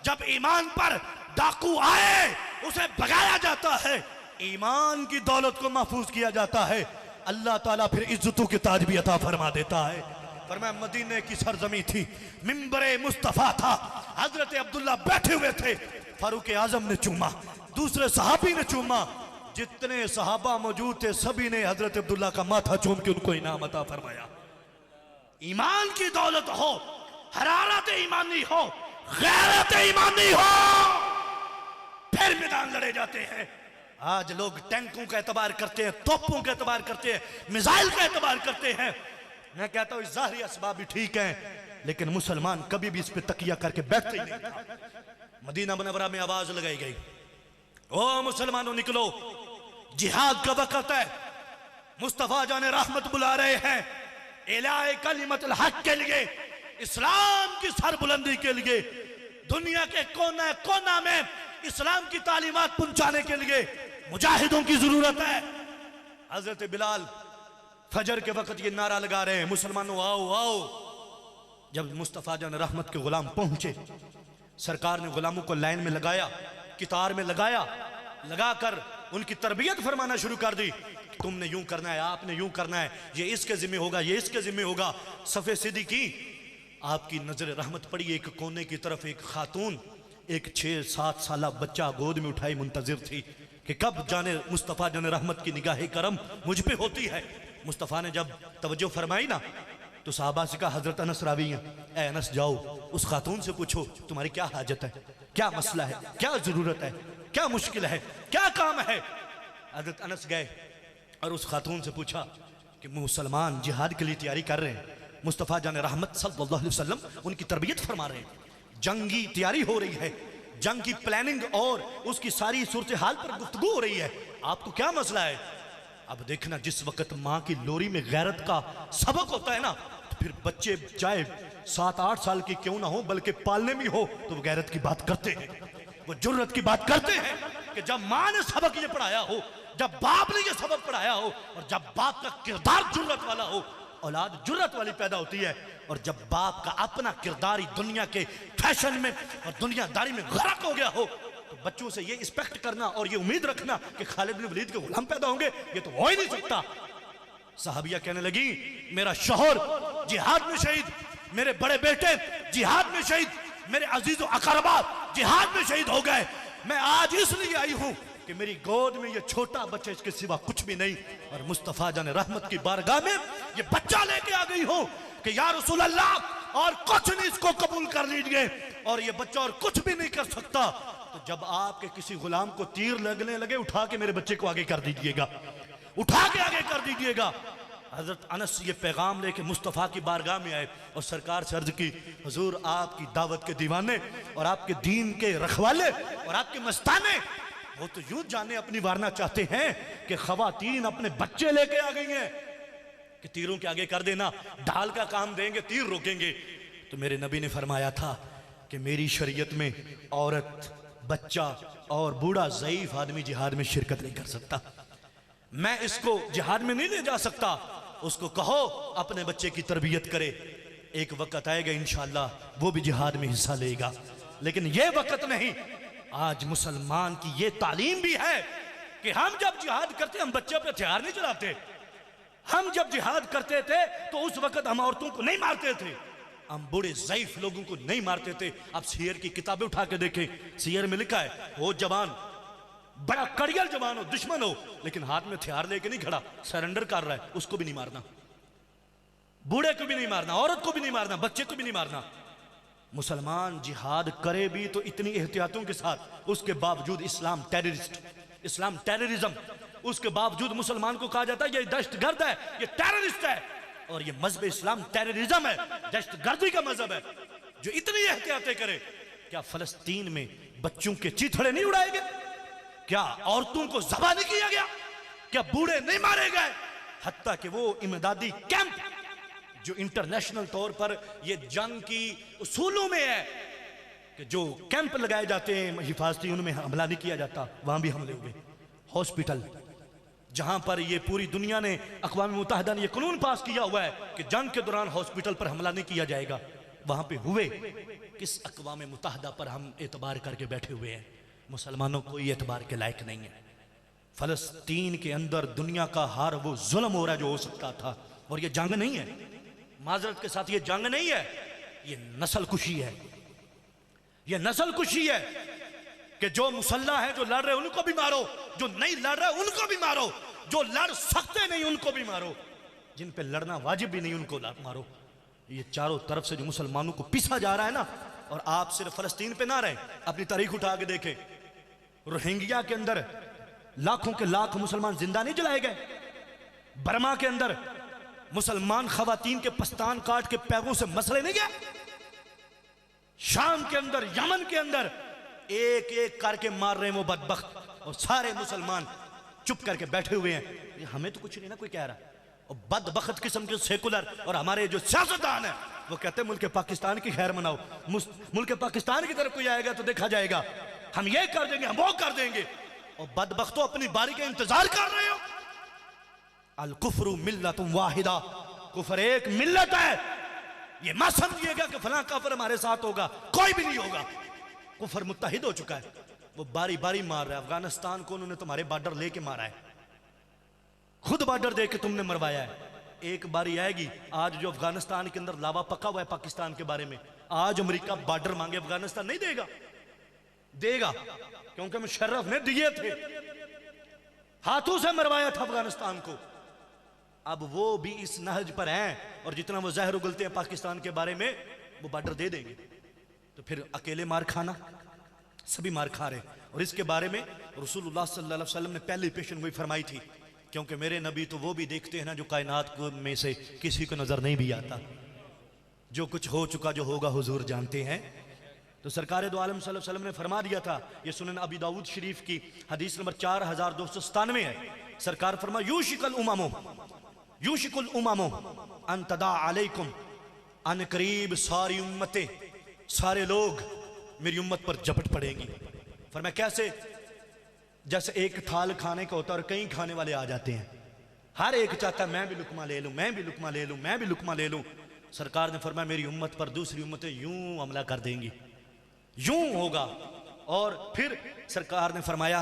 जब ईमान पर डाकू आए उसे भगाया जाता है, ईमान की दौलत को महफूज किया जाता है, अल्लाह ताला फिर इज्जतों के ताज भी अता फरमा देता है। फरमाया, मदीने की सरजमी थी, मिंबरे मुस्तफा था, हजरत अब्दुल्ला बैठे हुए थे, फारूक आजम ने चूमा, दूसरे सहाबी ने चूमा, जितने सहाबा मौजूद थे सभी ने हजरत अब्दुल्ला का माथा चूम के उनको इनाम अता फरमाया। ईमान की दौलत हो, हरारत ईमानी हो, गैरत ईमानी हो, फिर मैदान लड़े जाते हैं। आज लोग टैंकों का एतबार करते हैं, तोपों का एतबार करते हैं, मिसाइल का एतबार करते हैं। मैं कहता हूं ज़ाहिरी असबाब भी ठीक हैं, लेकिन मुसलमान कभी भी इस पे तकिया करके बैठते ही नहीं था। मदीना मुनव्वरा में आवाज लगाई गई, ओ मुसलमानों निकलो, जिहाद का वक्त है, मुस्तफा जाने रहमत बुला रहे हैं, इलाए कलिमतुल हक के लिए, इस्लाम की सरबुलंदी के लिए, दुनिया के कोना कोना में इस्लाम की तालीमात पहुंचाने के लिए मुजाहिदों की जरूरत है। हजरत बिलाल फजर के वक्त ये नारा लगा रहे हैं, मुसलमानों आओ आओ। जब मुस्तफा जान रहमत के गुलाम पहुंचे, सरकार ने गुलामों को लाइन में लगाया, कितार में लगाया, लगाकर उनकी तरबियत फरमाना शुरू कर दी। तुमने यूं करना है, आपने यूं करना है, ये इसके जिम्मे होगा, ये इसके जिम्मे होगा। सफे सीधी की, आपकी नजर रहमत पड़ी, एक कोने की तरफ एक खातून एक 6-7 साल बच्चा गोद में उठाई मुंतजिर थी कि कब जाने मुस्तफ़ा जाने रहमत की निगाह करम मुझ पे होती है। मुस्तफ़ा ने जब तवज्जो फरमाई ना, तो साहबा से कहा, हजरत अनस रावी हैं, ए अनस जाओ उस खातून से पूछो तुम्हारी क्या हाजत है, क्या मसला है, क्या जरूरत है, क्या मुश्किल है, क्या काम है। हजरत अनस गए और उस खातून से पूछा कि मुसलमान जिहाद के लिए तैयारी कर रहे हैं, मुस्तफ़ा जाने रहमत सल्लल्लाहु अलैहि वसल्लम उनकी तरबियत फरमा रहे हैं, जंगी तैयारी हो रही है, जंग की प्लानिंग और उसकी सारी सूरत हाल पर गुफ्तगू हो रही है, आपको क्या मसला है। अब देखना, जिस वक्त माँ की लोरी में गैरत का सबक होता है ना, तो फिर बच्चे चाहे 7-8 साल के क्यों ना हो, बल्कि पालने में हो, तो वो गैरत की बात करते हैं, वो जुर्रत की बात करते हैं कि जब माँ ने सबक ये पढ़ाया हो, जब बाप ने ये सबक पढ़ाया हो, और जब बाप का किरदार जुर्रत वाला हो, औलाद जुर्रत वाली पैदा होती है। और जब बाप का अपना किरदार ही दुनिया के फैशन में और दुनियादारी में गर्क हो गया हो, तो बच्चों से ये एक्सपेक्ट करना और ये उम्मीद रखना कि खालिद बिन वलीद के गुलाम पैदा होंगे, ये तो हो ही नहीं सकता। सहाबिया कहने लगी, मेरा शौहर जिहाद में शहीद, मेरे बड़े बेटे जिहाद में शहीद, मेरे अजीजों अकरबा जिहाद में शहीद हो गए, मैं आज इसलिए आई हूं कि मेरी गोद में ये छोटा बच्चा, इसके सिवा कुछ भी नहीं, और मुस्तफा जाने रहमत की बारगाह में ये बच्चा लेके आ गई हूं कि या रसूल अल्लाह, और कुछ नहीं, इसको कबूल कर लीजिए, और ये बच्चा और कुछ भी नहीं कर सकता। तो जब आपके किसी गुलाम को तीर लगने लगे, उठा के मेरे बच्चे को आगे कर दीजिएगा, उठा के आगे कर दीजिएगा। हजरत अनस ये पैगाम लेके मुस्तफ़ा की बारगाह में आए और सरकार से अर्ज की, हुजूर आपकी दावत के दीवाने और आपके दीन के रखवाले और आपके मस्ताने, वो तो यूं जाने अपनी वारना चाहते हैं कि खवातीन अपने बच्चे लेके आ गई हैं कि तीरों के आगे कर देना, ढाल का काम देंगे, तीर रोकेंगे। तो मेरे नबी ने फरमाया था कि मेरी शरीयत में औरत, बच्चा और बूढ़ा ज़ईफ आदमी जिहाद में शिरकत नहीं कर सकता, मैं इसको जिहाद में नहीं ले जा सकता। उसको कहो अपने बच्चे की तरबियत करे, एक वक्त आएगा इंशाअल्लाह वो भी जिहाद में हिस्सा लेगा, लेकिन ये वक्त नहीं। आज मुसलमान की ये तालीम भी है कि हम जब जिहाद करते हम बच्चे पे हथियार नहीं चलाते, हम जब जिहाद करते थे तो उस वक्त हम औरतों को नहीं मारते थे, हम बूढ़े ज़ईफ लोगों को नहीं मारते थे। अब सीयर की किताबें उठा के देखें, सीयर में लिखा है वो जवान बड़ा कड़ियल जवान हो, दुश्मन हो, लेकिन हाथ में हथियार लेके नहीं खड़ा, सरेंडर कर रहा है, उसको भी नहीं मारना, बूढ़े को भी नहीं मारना, औरत को भी नहीं मारना, बच्चे को भी नहीं मारना। मुसलमान जिहाद करे भी तो इतनी एहतियातों के साथ, उसके बावजूद इस्लाम टेररिज्म, उसके बावजूद मुसलमान को कहा जाता है ये दहशतगर्द है, ये टेररिस्ट है। और ये मजहब इस्लाम टेररिज्म है, दहशतगर्दी का मजहब है, जो इतनी एहतियातें करे। क्या फलस्तीन में बच्चों के चीथड़े नहीं उड़ाए गए? क्या औरतों को ज़बा नहीं किया गया? क्या बूढ़े नहीं मारे गए? हत्ता कि वो इमदादी कैंप जो इंटरनेशनल तौर पर ये जंग की उसूलों में है कि जो कैंप लगाए जाते हैं हिफाजती, उनमें हमला नहीं किया जाता, वहां भी हमले हुए। हॉस्पिटल जहां पर ये पूरी दुनिया ने, अक़वाम मुत्तहिदा ने ये कानून पास किया हुआ है कि जंग के दौरान हॉस्पिटल पर हमला नहीं किया जाएगा, वहां पे हुए। किस अक़वाम मुत्तहिदा पर हम एतबार करके बैठे हुए हैं? मुसलमानों कोई एतबार के लायक नहीं है। फलस्तीन के अंदर दुनिया का हर वो जुल्म हो रहा है जो हो सकता था, और ये जंग नहीं है, माजरत के साथ ये जंग नहीं है, ये नस्ल कुशी है। ये नस्ल कुशी है कि जो मुसल्ला है, जो लड़ रहे उनको भी मारो, जो नहीं लड़ रहे उनको भी मारो, जो लड़ सकते नहीं उनको भी मारो, जिन पे लड़ना वाजिब भी नहीं उनको मारो। ये चारों तरफ से जो मुसलमानों को पीसा जा रहा है ना, और आप सिर्फ फलस्तीन पे ना रहे, अपनी तारीख उठा के देखें। रोहिंग्या के अंदर लाखों के लाख मुसलमान जिंदा नहीं जलाए गए? बर्मा के अंदर मुसलमान खवातीन के पस्तान काट के पैरों से मसले नहीं गए? शाम के अंदर, यमन के अंदर एक एक करके मार रहे हैं वो बदबख्त, और सारे मुसलमान चुप करके बैठे हुए हैं। हमें तो कुछ नहीं ना कोई कह रहा। और बदबख्त किस्म के सेकुलर और हमारे जो सियासतदान है वो कहते हैं मुल्क पाकिस्तान की खैर मनाओ, मुल्क पाकिस्तान की तरफ कोई आएगा तो देखा जाएगा, हम ये कर देंगे, हम वो कर देंगे। और बदबख्तों अपनी बारी का इंतजार कर रहे हो। अल कुफ्रु मिल्लतुम वाहिदा, कुफर एक मिल्लत है। ये मत समझिएगा कि फलां काफिर हमारे साथ होगा, कोई भी नहीं होगा। कुफर मुत्तहिद हो चुका है, वो बारी बारी मार रहा है। अफगानिस्तान को उन्होंने तुम्हारे बॉर्डर लेके मारा है, खुद बॉर्डर दे के तुमने मरवाया है। एक बारी आएगी, आज जो अफगानिस्तान के अंदर लावा पका हुआ है पाकिस्तान के बारे में, आज अमेरिका बॉर्डर मांगे, अफगानिस्तान नहीं देगा? देगा, क्योंकि मुशर्रफ ने दिए थे, हाथों से मरवाया था अफगानिस्तान को। अब वो भी इस नहज पर हैं, और जितना वो जहर उगलते हैं पाकिस्तान के बारे में, वो बॉर्डर दे देंगे। तो फिर अकेले मार खाना, सभी मार खा रहे। और इसके बारे में रसूलुल्लाह सल्लल्लाहु अलैहि वसल्लम ने पहली पेशन गोई फरमाई थी, क्योंकि मेरे नबी तो वो भी देखते हैं ना जो कायनात में से किसी को नजर नहीं भी आता। जो कुछ हो चुका, जो होगा, हुजूर जानते हैं। तो सरकार दो आलम सल्लल्लाहु अलैहि वसल्लम ने फरमा दिया था, ये सुनन अबी दाऊद शरीफ की हदीस नंबर 4297 है। सरकार फरमा, यूशिकुल उमामो अन तदा अलैकुम, अन करीब सारी उम्मतें, सारे लोग मेरी उम्मत पर झपट पड़ेंगी। फरमाया कैसे? जैसे एक थाल खाने का होता है और कई खाने वाले आ जाते हैं, हर एक चाहता है मैं भी लुकमा ले लूं, मैं भी लुकमा ले लूं, मैं भी लुकमा ले लूं। सरकार ने फरमाया मेरी उम्मत पर दूसरी उम्मतें यूं हमला कर देंगी, यूं होगा। और फिर सरकार ने फरमाया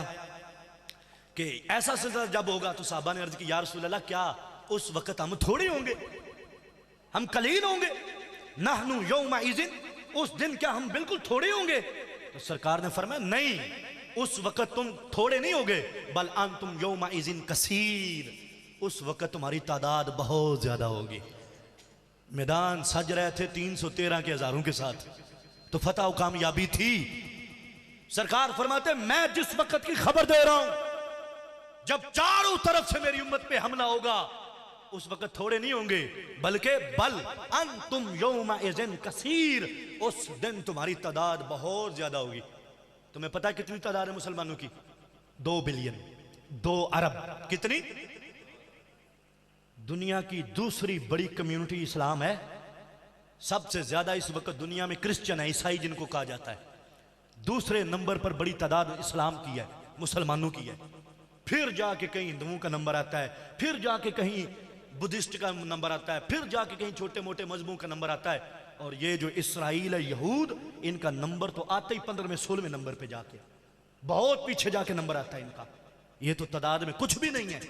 कि ऐसा सिलसिला जब होगा, तो साहबा ने अर्ज की, या रसूल अल्लाह, क्या उस वक्त हम थोड़े होंगे, हम कलील होंगे? नहनु यौमा इज़िन, उस दिन क्या हम बिल्कुल थोड़े होंगे? तो सरकार ने फरमाया नहीं, उस वक्त तुम थोड़े नहीं होगे, बल अंतुम यौमा इज़िन कसीर, उस वक्त तुम्हारी तादाद बहुत ज्यादा होगी। मैदान सज रहे थे 313 के हजारों के साथ, तो फतह और कामयाबी थी। सरकार फरमाते मैं जिस वक्त की खबर दे रहा हूं, जब चारों तरफ से मेरी उम्मत पे हमला होगा, उस वक्त थोड़े नहीं होंगे, बल्कि बल अंतुम यौमा इज़िन कसीर, उस दिन तुम्हारी तादाद बहुत ज्यादा होगी। तुम्हें पता है कितनी तादाद है मुसलमानों की? 2 बिलियन, 2 अरब। कितनी? दुनिया की दूसरी बड़ी कम्युनिटी इस्लाम है। सबसे ज्यादा इस वक्त दुनिया में क्रिश्चियन है, ईसाई जिनको कहा जाता है। दूसरे नंबर पर बड़ी तादाद इस्लाम की है, मुसलमानों की है। फिर जाके कहीं हिंदुओं का नंबर आता है, फिर जाके कहीं बुद्धिस्ट का नंबर आता है, फिर जाके कहीं छोटे मोटे मजहबों का नंबर आता है। और ये जो इसराइल है, यहूद, इनका नंबर तो आते ही 15वें 16वें नंबर पे जाके, बहुत पीछे जाके नंबर आता है इनका। ये तो तादाद में कुछ भी नहीं है।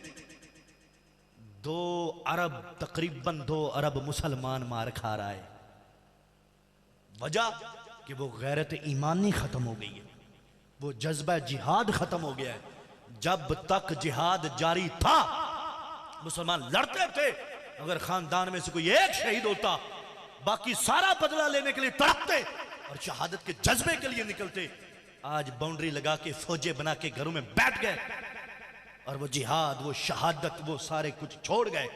2 अरब, तकरीबन 2 अरब मुसलमान मार खा रहा है। वजह कि वो गैरत ईमानी खत्म हो गई है, वो जज्बा जिहाद खत्म हो गया है। जब तक जिहाद जारी था, मुसलमान लड़ते थे। अगर खानदान में से कोई एक शहीद होता, बाकी सारा बदला लेने के लिए तड़पते, और शहादत के जज्बे के लिए निकलते, आज बाउंड्री लगा के फौजें बना के घरों में बैठ गए और वो जिहाद, वो शहादत, वो सारे कुछ छोड़ गए।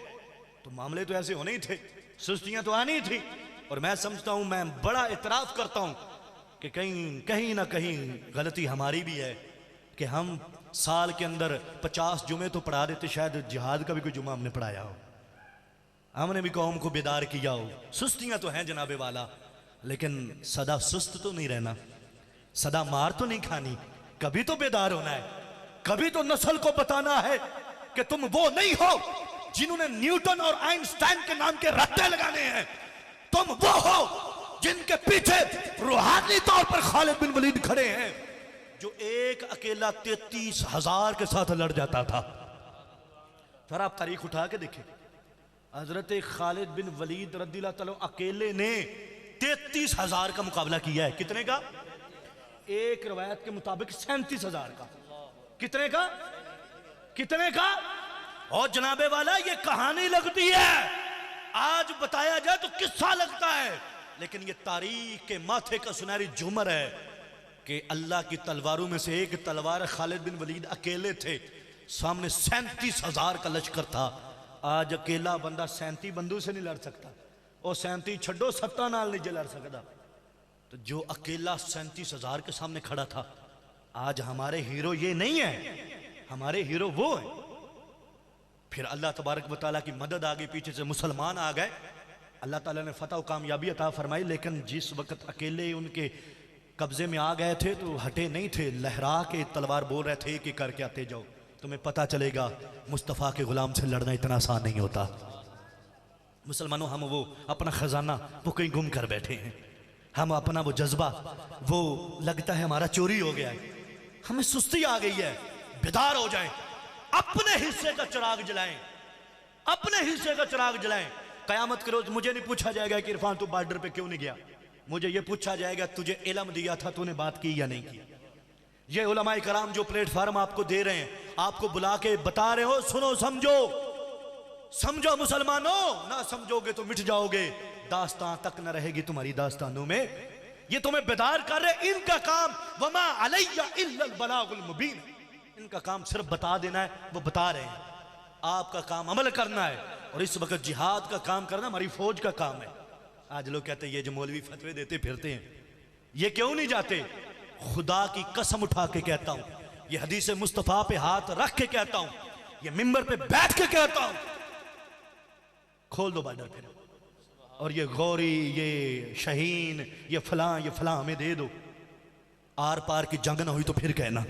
तो मामले तो ऐसे होने ही थे, सुस्तियां तो आनी थी। और मैं समझता हूं, मैं बड़ा इतराफ करता हूं कि कहीं ना कहीं गलती हमारी भी है कि हम साल के अंदर 50 जुमे तो पढ़ा देते, शायद जिहाद का भी कोई जुमा हमने पढ़ाया हो, हमने भी कौम को बेदार किया हो। सुस्तियां तो हैं जनाबे वाला, लेकिन सदा सुस्त तो नहीं रहना, सदा मार तो नहीं खानी, कभी तो बेदार होना है, कभी तो नस्ल को बताना है कि तुम वो नहीं हो जिन्होंने न्यूटन और आइंस्टाइन के नाम के रट्टे लगाने हैं, तुम वो हो जिनके पीछे रूहानी तौर पर खालिद बिन वलीद खड़े हैं, जो एक अकेला 33,000 के साथ लड़ जाता था। फिर आप तारीख उठा के देखें, हजरत खालिद बिन वलीद रदियल्लाहु ताला अकेले ने 33,000 का मुकाबला किया है। कितने का? एक रवायत के मुताबिक 37,000 का। कितने का? कितने का? और जनाबे वाला ये कहानी लगती है, आज बताया जाए तो किस्सा लगता है, लेकिन ये तारीख के माथे का सुनहरी झूमर है कि अल्लाह की तलवारों में से एक तलवार खालिद बिन वलीद अकेले थे, सामने 37,000 का लश्कर था। आज अकेला बंदा 37 बंदू से नहीं लड़ सकता, और 37 छड्डो 70 नाल नहीं लड़ सकता। तो जो अकेला 37,000 के सामने खड़ा था, आज हमारे हीरो ये नहीं है, हमारे हीरो वो है। फिर अल्लाह तबारक व तआला की मदद आ गई, पीछे से मुसलमान आ गए, अल्लाह ताला ने फतह और कामयाबी अता फरमाई। लेकिन जिस वक्त अकेले उनके कब्जे में आ गए थे तो हटे नहीं थे, लहरा के तलवार बोल रहे थे कि करके आते जाओ, तुम्हें पता चलेगा मुस्तफ़ा के गुलाम से लड़ना इतना आसान नहीं होता। मुसलमानों, हम वो अपना खजाना वो कहीं गुम कर बैठे हैं, हम अपना वो जज्बा वो लगता है हमारा चोरी हो गया है, हमें सुस्ती आ गई है। बेदार हो जाएं, अपने हिस्से का चिराग जलाएं, अपने हिस्से का चिराग जलाएं। कयामत के रोज मुझे नहीं पूछा जाएगा कि इरफान तू बॉर्डर पे क्यों नहीं गया, मुझे ये पूछा जाएगा तुझे इल्म दिया था, तूने बात की या नहीं की। ये उलमाए कराम जो प्लेटफार्म आपको दे रहे हैं, आपको बुला के बता रहे हो, सुनो समझो, समझो मुसलमानों, ना समझोगे तो मिट जाओगे, दास्तां तक न रहेगी तुम्हारी दास्तानों में। ये तुम्हें बेदार कर रहे, इनका काम वमा अलैया इल्लल बलागुल मुबीन, इनका काम सिर्फ बता देना है, वो बता रहे हैं, आपका काम अमल करना है। और इस वक्त जिहाद का काम करना हमारी फौज का काम है। आज लोग कहते हैं ये जो मौलवी फतवे देते फिरते हैं, ये क्यों नहीं जाते? खुदा की कसम उठा के कहता हूं, ये हदीस मुस्तफा पे हाथ रख के कहता हूं, ये मिंबर पे बैठ के कहता हूं, खोल दो बॉर्डर फिर, और ये गौरी, ये शहीन, ये फलां हमें दे दो। आर पार की जंग ना हुई तो फिर कहना,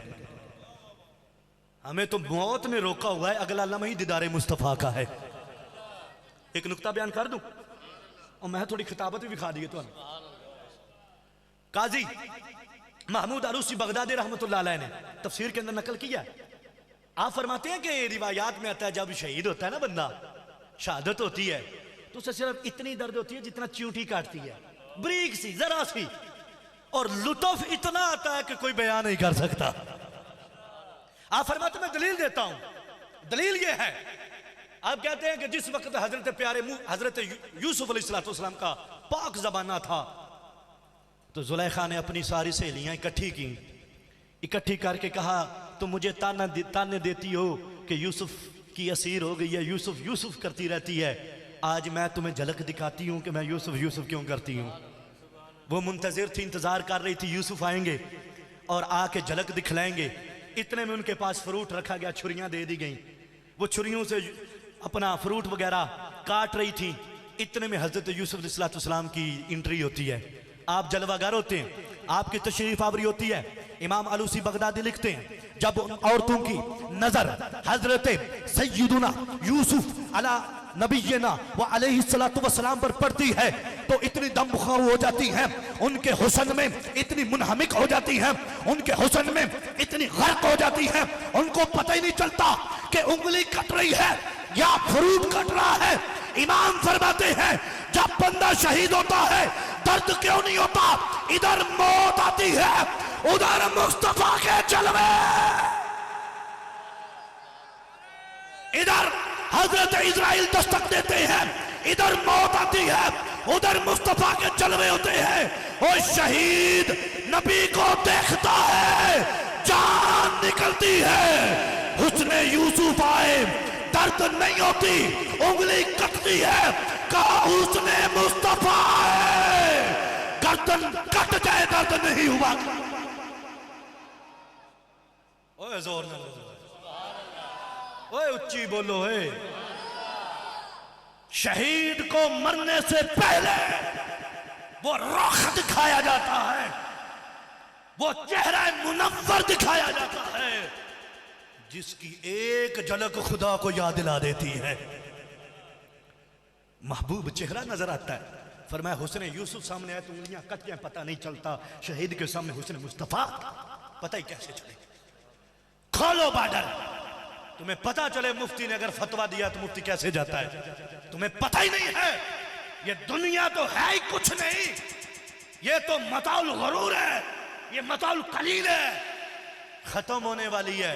हमें तो मौत ने रोका हुआ है, अगला लम्हा ही दीदारे मुस्तफा का है। एक नुक्ता बयान कर दूं, और मैं थोड़ी खिताबत भी दिखा दी तो। काजी महमूद आलूसी बगदादी रहमतुल्लाह अलैह ने तफसीर के अंदर नकल किया, आप फरमाते हैं कि रिवायात में आता है जब शहीद होता है ना बंदा, शहादत होती है, तो उसे सिर्फ इतनी दर्द होती है जितना चींटी काटती है, ब्रीक सी, जरा सी, और लुत्फ इतना आता है कि कोई बयान नहीं कर सकता। आप फरमाते मैं दलील देता हूं, दलील ये है, आप कहते हैं कि जिस वक्त हजरत प्यारे हजरत यूसुफ अलैहिस्सलाम का पाक जबाना था, तो जुलेखा ने अपनी सारी सहेलियां इकट्ठी की, इकट्ठी करके कहा तुम मुझे ताने देती हो कि यूसुफ की असीर हो गई है, यूसुफ यूसुफ करती रहती है, आज मैं तुम्हें झलक दिखाती हूं कि मैं यूसुफ यूसुफ क्यों करती हूं। वो मुंतजिर थी, इंतजार कर रही थी यूसुफ आएंगे और आके झलक दिखलाएंगे। इतने में उनके पास फ्रूट रखा गया, छुरियां दे दी गई, वो छुरियों से अपना फ्रूट वगैरह काट रही थी। इतने में हजरत यूसुफ अलैहिस्सलाम की एंट्री होती है, आप जलवागर होते हैं, आपकी तशरीफ आवरी होती है। इमाम आलूसी बगदादी लिखते हैं जब उन औरतों की नजर हजरत सय्यदुना यूसुफ अला नबीना व अलैहिस्सलातु वस्सलाम पर पड़ती है तो इतनी दम बुखार हो जाती हैं, उनके हुस्न में इतनी मुनहमिक हो जाती हैं, उनके हुस्न में इतनी गर्क हो जाती हैं, उनको पता ही नहीं चलता कि उंगली कट रही है या फ्रूट कट रहा है। इमाम फरमाते हैं जब बंदा शहीद होता है दर्द क्यों नहीं होता, इधर मौत आती है, उधर मुस्तफा के जलवे, इधर हजरत इजराइल दस्तक देते हैं, इधर मौत आती है, उधर मुस्तफा के जलवे होते हैं। और शहीद नबी को देखता है, जान निकलती है। हुस्ने यूसुफ आए, दर्द नहीं होती, उंगली कटती है। कहा हुस्ने मुस्तफा है, गर्दन कट जाए दर्द नहीं हुआ। ओए जोर न ओए उच्ची बोलो है। शहीद को मरने से पहले वो रुख दिखाया जाता है, वो चेहरा मुनव्वर दिखाया जाता है, जिसकी एक झलक खुदा को याद दिला देती है। महबूब चेहरा नजर आता है। फरमाया हुस्ने यूसुफ सामने आए तो उंगलियां कट जाए पता नहीं चलता, शहीद के सामने हुस्ने मुस्तफा पता ही कैसे चले। खोलो बॉर्डर, तुम्हें पता चले मुफ्ती ने अगर फतवा दिया तो मुफ्ती कैसे जाता है। तुम्हें पता ही नहीं है, ये दुनिया तो है ही कुछ नहीं, ये तो मताउल गरूर है, ये मताउल कलील है, खत्म होने वाली है।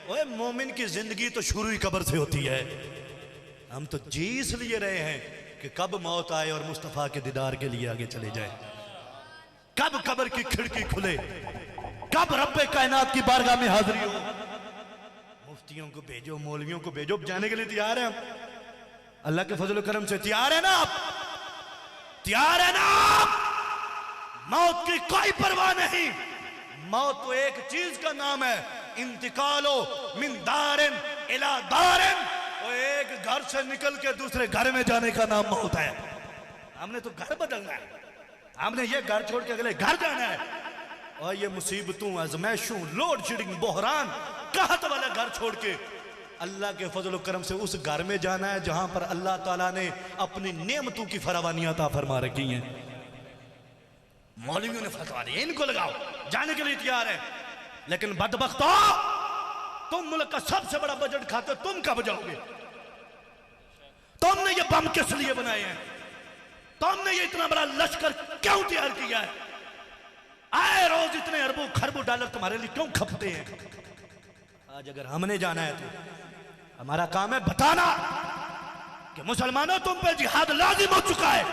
ओए मोमिन की जिंदगी तो शुरू ही कब्र से होती है। हम तो जी इसलिए रहे हैं कि कब मौत आए और मुस्तफा के दीदार के लिए आगे चले जाए, कब कब्र की खिड़की खुले, कब रब्बे कायनात की बारगाह में हाजिरी हो। मुफ्तियों को भेजो, मौलवियों को भेजो, जाने के लिए तैयार है हम। अल्लाह के फजल करम से तैयार है ना आप? तैयार है ना आप? मौत की कोई परवाह नहीं। मौत तो एक चीज का नाम है, इंतकालो मिन दारिन इला दारिन। वो एक घर से निकल के दूसरे घर में जाने का नाम मौत है। हमने तो घर बदलना है, हमने ये घर छोड़ के अगले घर जाना है। और ये मुसीबतों, आजमाइशों, लोड शेडिंग, बहरान, कहत वाला घर छोड़ के अल्लाह के फजल करम से उस घर में जाना है जहां पर अल्लाह ताला ने अपनी नेमतों की फरावानियां अता फरमा रखी हैं। मौलवियों ने फतवा दिया, इनको लगाओ, जाने के लिए तैयार है। लेकिन बदबख्तो, तुम मुल्क का सबसे बड़ा बजट खाते, तुम कब जाओगे? तुमने ये बम किस लिए बनाए हैं? तुमने ये इतना बड़ा लश्कर क्यों तैयार किया है? आए रोज इतने अरबों खरबों डॉलर तुम्हारे लिए क्यों खपते हैं? आज अगर हमने जाना है तो हमारा काम है बताना कि मुसलमानों तुम पे जिहाद लाजिम हो चुका है।